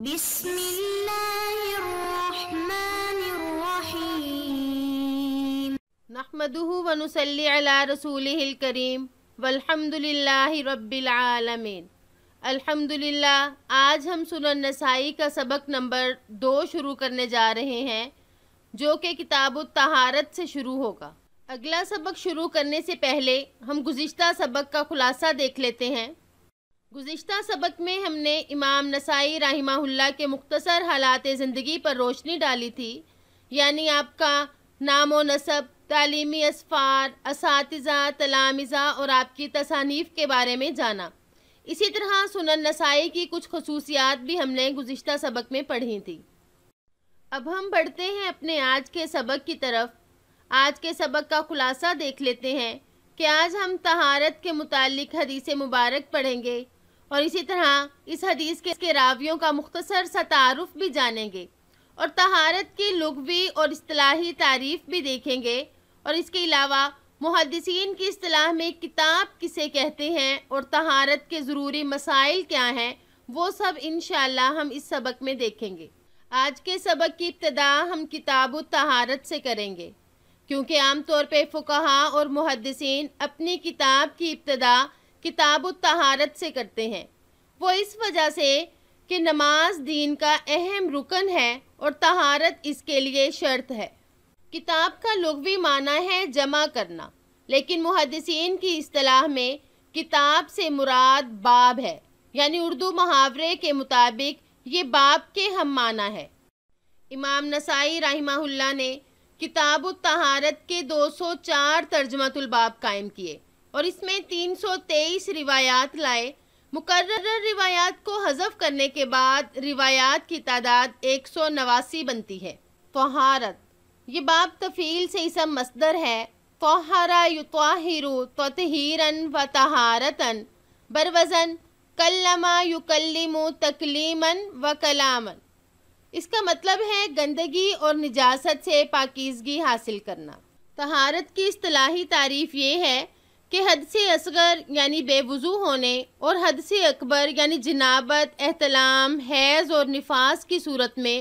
بسم اللہ الرحمن الرحیم نحمده ونصلی علی رسولہ الکریم والحمد للہ رب العالمین۔ الحمدللہ، آج ہم سنن نسائی کا سبق نمبر 2 شروع کرنے جا رہے ہیں، جو کہ کتاب الطہارت سے شروع ہوگا۔ اگلا سبق شروع کرنے سے پہلے ہم گزشتہ سبق کا خلاصہ دیکھ لیتے ہیں۔ گزشتہ سبق میں ہم نے امام نسائی رحمہ اللہ کے مختصر حالات زندگی پر روشنی ڈالی تھی، یعنی آپ کا نام و نسب، تعلیمی اسفار، اساتذہ، تلامذہ اور آپ کی تصانیف کے بارے میں جانا۔ اسی طرح سنن نسائی کی کچھ خصوصیات بھی ہم نے گزشتہ سبق میں پڑھی تھی۔ اب ہم بڑھتے ہیں اپنے آج کے سبق کی طرف۔ آج کے سبق کا خلاصہ دیکھ لیتے ہیں کہ آج ہم طہارت کے متعلق حدیث مبارک پڑھیں گے، اور اسی طرح اس حدیث کے راویوں کا مختصر سا تعارف بھی جانیں گے، اور طہارت کی لغوی اور اصطلاحی تعریف بھی دیکھیں گے، اور اس کے علاوہ محدثین کی اصطلاح میں کتاب کسے کہتے ہیں اور طہارت کے ضروری مسائل کیا ہیں، وہ سب انشاءاللہ ہم اس سبق میں دیکھیں گے۔ آج کے سبق کی ابتدا ہم کتاب الطہارت سے کریں گے، کیونکہ عام طور پہ فقہاء اور محدثین اپنی کتاب کی ابتدا کتاب الطہارت سے کرتے ہیں۔ وہ اس وجہ سے کہ نماز دین کا اہم رکن ہے اور طہارت اس کے لیے شرط ہے۔ کتاب کا لغوی معنی ہے جمع کرنا، لیکن محدثین کی اصطلاح میں کتاب سے مراد باب ہے، یعنی اردو محاورے کے مطابق یہ باب کے ہم معنی ہے۔ امام نسائی رحمہ اللہ نے کتاب الطہارت کے 204 ترجمۃ الباب قائم کیے، اور اس میں 323 روایات لائے۔ مقرر روایات کو حذف کرنے کے بعد روایات کی تعداد 189 بنتی ہے۔ طہارت، یہ باب تفعیل سے اسم مصدر ہے۔ طہر یطہر تطہیرا و طہارتا، بروزن کلم یکلم تکلیما و کلاما۔ اس کا مطلب ہے گندگی اور نجاست سے پاکیزگی حاصل کرنا۔ طہارت کی اصطلاحی تعریف یہ ہے کہ حدث اصغر یعنی بے وضو ہونے اور حدث اکبر یعنی جنابت، احتلام، حیض اور نفاس کی صورت میں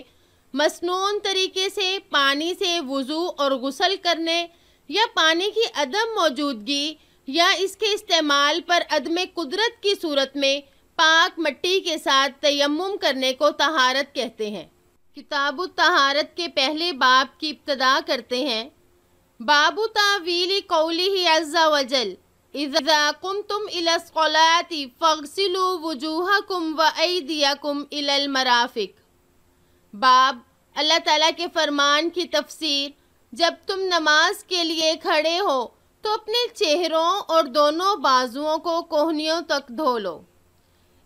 مسنون طریقے سے پانی سے وضو اور غسل کرنے، یا پانی کی عدم موجودگی یا اس کے استعمال پر عدم قدرت کی صورت میں پاک مٹی کے ساتھ تیمم کرنے کو طہارت کہتے ہیں۔ کتاب الطہارت کے پہلے باب کی ابتدا کرتے ہیں۔ باب تاویل قولہ عز وجل اذا قمتم الى الصلاۃ فاغسلوا وجوہکم وایدیکم الى المرافق۔ باب اللہ تعالیٰ کے فرمان کی تفسیر، جب تم نماز کے لیے کھڑے ہو تو اپنے چہروں اور دونوں بازوؤں کو کوہنیوں تک دھو لو۔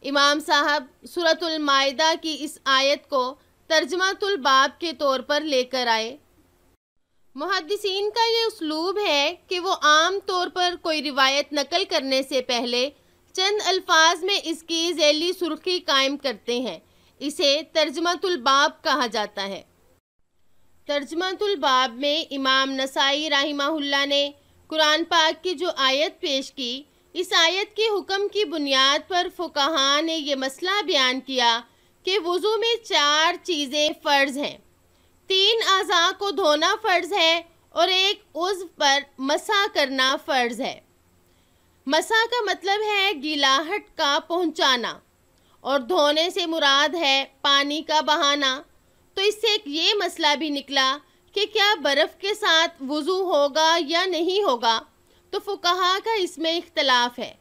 امام صاحب سورۃ المائدہ کی اس آیت کو ترجمۃ الباب کے طور پر لے کر آئے۔ محدثین کا یہ اسلوب ہے کہ وہ عام طور پر کوئی روایت نقل کرنے سے پہلے چند الفاظ میں اس کی ذیلی سرخی قائم کرتے ہیں۔ اسے ترجمۃ الباب کہا جاتا ہے۔ ترجمۃ الباب میں امام نسائی رحمہ اللہ نے قرآن پاک کی جو آیت پیش کی، اس آیت کے حکم کی بنیاد پر فقہاء نے یہ مسئلہ بیان کیا کہ وضو میں 4 چیزیں فرض ہیں۔ 3 اعضاء کو دھونا فرض ہے اور ایک عضو پر مسح کرنا فرض ہے۔ مسح کا مطلب ہے گیلاہٹ کا پہنچانا، اور دھونے سے مراد ہے پانی کا بہانا۔ تو اس سے یہ مسئلہ بھی نکلا کہ کیا برف کے ساتھ وضو ہوگا یا نہیں ہوگا، تو فقہاء کا اس میں اختلاف ہے۔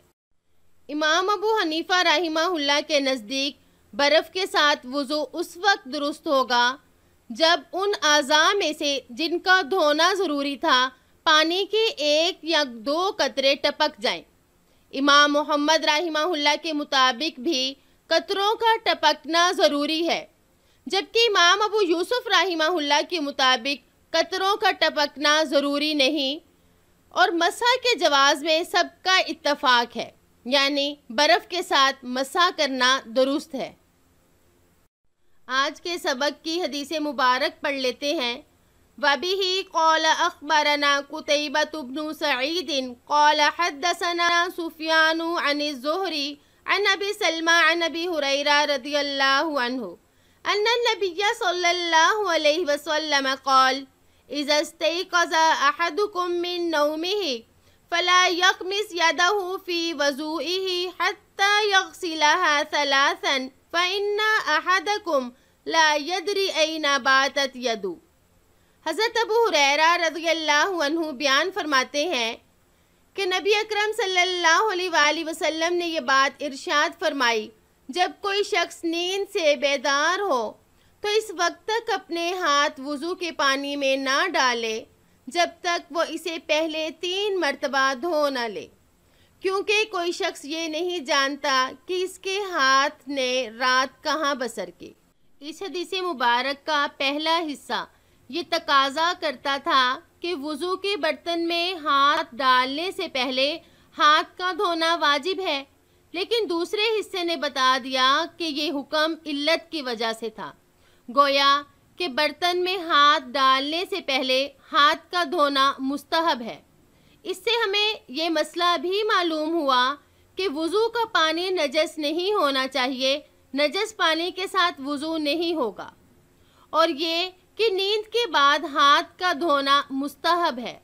امام ابو حنیفہ رحمہ اللہ کے نزدیک برف کے ساتھ وضو اس وقت درست ہوگا جب ان اعضاء میں سے جن کا دھونا ضروری تھا پانی کے 1 یا 2 قطرے ٹپک جائیں۔ امام محمد رحمہ اللہ کے مطابق بھی قطروں کا ٹپکنا ضروری ہے، جبکہ امام ابو یوسف رحمہ اللہ کے مطابق قطروں کا ٹپکنا ضروری نہیں، اور مسح کے جواز میں سب کا اتفاق ہے، یعنی برف کے ساتھ مسح کرنا درست ہے۔ آج کے سبق کی حدیث مبارک پڑھ لیتے ہیں۔ وَبِهِ قَالَ أَخْبَرَنَا قُتَيْبَةُ بْنُ سَعِيدٍ قَالَ حَدَّثَنَا سُفْيَانُ عَنِ الزُّهْرِي عن ابی سلمى عن ابی ہریرہ رضی اللہ عنہ أن النبي صلى الله عليه وسلم قال إذا استيقظ أحدكم من نومه فلا يغمس يده في وضوئه حتى يغسلها ثلاثا فإن أحدكم لا يدري أين باتت يده۔ حضرت ابو ہریرہ رضی اللہ عنہ بیان فرماتے ہیں کہ نبی اکرم صلی اللہ علیہ وآلہ وسلم نے یہ بات ارشاد فرمائی، جب کوئی شخص نیند سے بیدار ہو تو اس وقت تک اپنے ہاتھ وضو کے پانی میں نہ ڈالے جب تک وہ اسے پہلے 3 مرتبہ دھو نہ لے، کیونکہ کوئی شخص یہ نہیں جانتا کہ اس کے ہاتھ نے رات کہاں بسر کی۔ اس حدیث مبارک کا پہلا حصہ یہ تقاضا کرتا تھا کہ وضو کے برتن میں ہاتھ ڈالنے سے پہلے ہاتھ کا دھونا واجب ہے، لیکن دوسرے حصے نے بتا دیا کہ یہ حکم علت کی وجہ سے تھا، گویا کہ برتن میں ہاتھ ڈالنے سے پہلے ہاتھ کا دھونا مستحب ہے۔ اس سے ہمیں یہ مسئلہ بھی معلوم ہوا کہ وضو کا پانی نجس نہیں ہونا چاہیے، نجس پانی کے ساتھ وضو نہیں ہوگا، اور یہ کہ نیند کے بعد ہاتھ کا دھونا مستحب ہے۔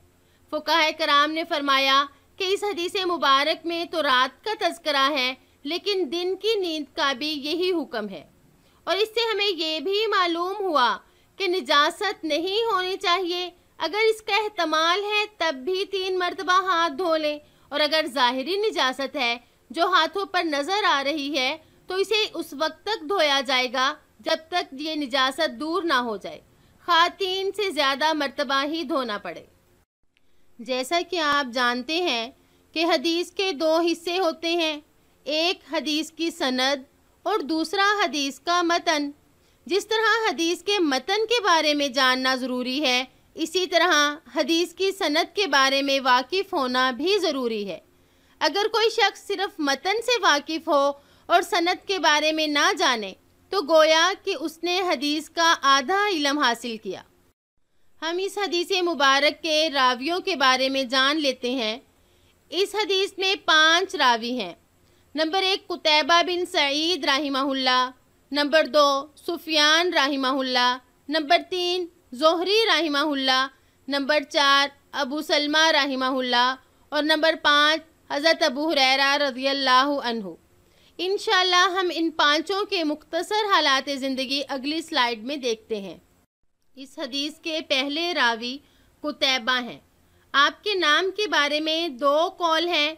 فقہاء کرام نے فرمایا کہ اس حدیث مبارک میں تو رات کا تذکرہ ہے، لیکن دن کی نیند کا بھی یہی حکم ہے، اور اس سے ہمیں یہ بھی معلوم ہوا کہ نجاست نہیں ہونی چاہیے۔ اگر اس کا احتمال ہے تب بھی 3 مرتبہ ہاتھ دھو لیں، اور اگر ظاہری نجاست ہے جو ہاتھوں پر نظر آ رہی ہے تو اسے اس وقت تک دھویا جائے گا جب تک یہ نجاست دور نہ ہو جائے، خواہ 3 سے زیادہ مرتبہ ہی دھونا پڑے۔ جیسا کہ آپ جانتے ہیں کہ حدیث کے 2 حصے ہوتے ہیں، ایک حدیث کی سند اور دوسرا حدیث کا متن۔ جس طرح حدیث کے متن کے بارے میں جاننا ضروری ہے، اسی طرح حدیث کی سند کے بارے میں واقف ہونا بھی ضروری ہے۔ اگر کوئی شخص صرف متن سے واقف ہو اور سند کے بارے میں نہ جانے تو گویا کہ اس نے حدیث کا آدھا علم حاصل کیا۔ ہم اس حدیث مبارک کے راویوں کے بارے میں جان لیتے ہیں۔ اس حدیث میں 5 راوی ہیں۔ نمبر 1 قتیبہ بن سعید رحمہ اللہ، نمبر 2 سفیان رحمہ اللہ، نمبر 3 زہری رحمہ اللہ، نمبر 4 ابو سلمہ رحمہ اللہ، اور نمبر 5 حضرت ابو ہریرہ رضی اللہ عنہ۔ انشاءاللہ ہم ان 5 کے مختصر حالات زندگی اگلی سلائیڈ میں دیکھتے ہیں۔ اس حدیث کے پہلے راوی قتیبہ ہیں۔ آپ کے نام کے بارے میں 2 قول ہیں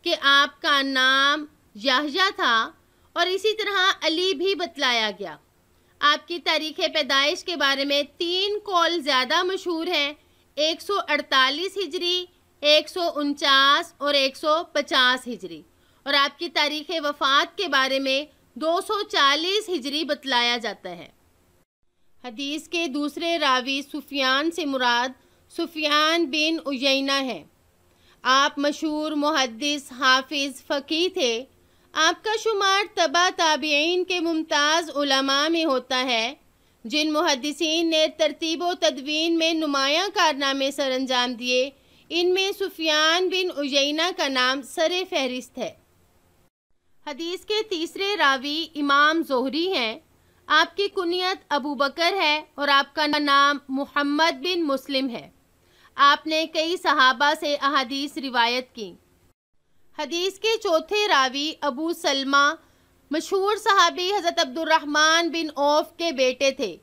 کہ آپ کا نام یحییٰ تھا اور اسی طرح علی بھی بتلایا گیا۔ آپ کی تاریخ پیدائش کے بارے میں 3 قول زیادہ مشہور ہیں، 148 ہجری، 149 اور 150 ہجری، اور آپ کی تاریخ وفات کے بارے میں 240 ہجری بتلایا جاتا ہے۔ حدیث کے دوسرے راوی سفیان سے مراد سفیان بن عیینہ ہے۔ آپ مشہور محدث، حافظ، فقیہ تھے۔ آپ کا شمار تبع تابعین کے ممتاز علماء میں ہوتا ہے، جن محدثین نے ترتیب و تدوین میں نمایاں کارنامے سر انجام دیے۔ ان میں سفیان بن عیینہ کا نام سر فہرست ہے۔ حدیث کے تیسرے راوی امام زہری ہیں۔ آپ کی کنیت ابو بکر ہے اور آپ کا نام محمد بن مسلم ہے۔ آپ نے کئی صحابہ سے احادیث روایت کی۔ حدیث کے چوتھے راوی ابو سلمہ مشہور صحابی حضرت عبد الرحمن بن عوف کے بیٹے تھے۔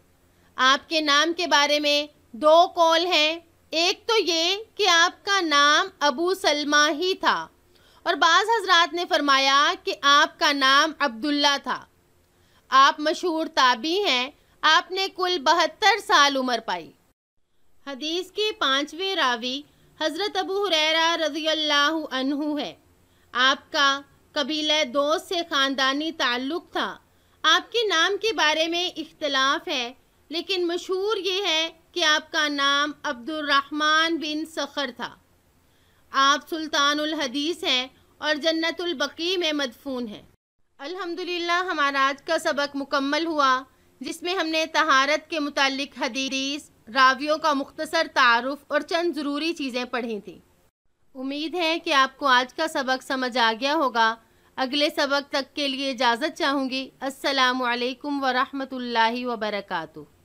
آپ کے نام کے بارے میں 2 قول ہیں۔ ایک تو یہ کہ آپ کا نام ابو سلمہ ہی تھا، اور بعض حضرات نے فرمایا کہ آپ کا نام عبداللہ تھا۔ آپ مشہور تابعی ہیں۔ آپ نے کل 72 سال عمر پائی۔ حدیث کے 5ویں راوی حضرت ابو ہریرہ رضی اللہ عنہ ہے۔ آپ کا قبیلہ دوس سے خاندانی تعلق تھا۔ آپ کے نام کے بارے میں اختلاف ہے، لیکن مشہور یہ ہے کہ آپ کا نام عبد الرحمن بن صخر تھا۔ آپ سلطان الحدیث ہیں اور جنت البقیع میں مدفون ہیں۔ الحمدللہ ہمارا آج کا سبق مکمل ہوا، جس میں ہم نے طہارت کے متعلق حدیث، راویوں کا مختصر تعارف اور چند ضروری چیزیں پڑھی تھیں۔ امید ہے کہ آپ کو آج کا سبق سمجھ آ گیا ہوگا۔ اگلے سبق تک کے لیے اجازت چاہوں گی۔ السلام علیکم ورحمۃ اللہ وبرکاتہ۔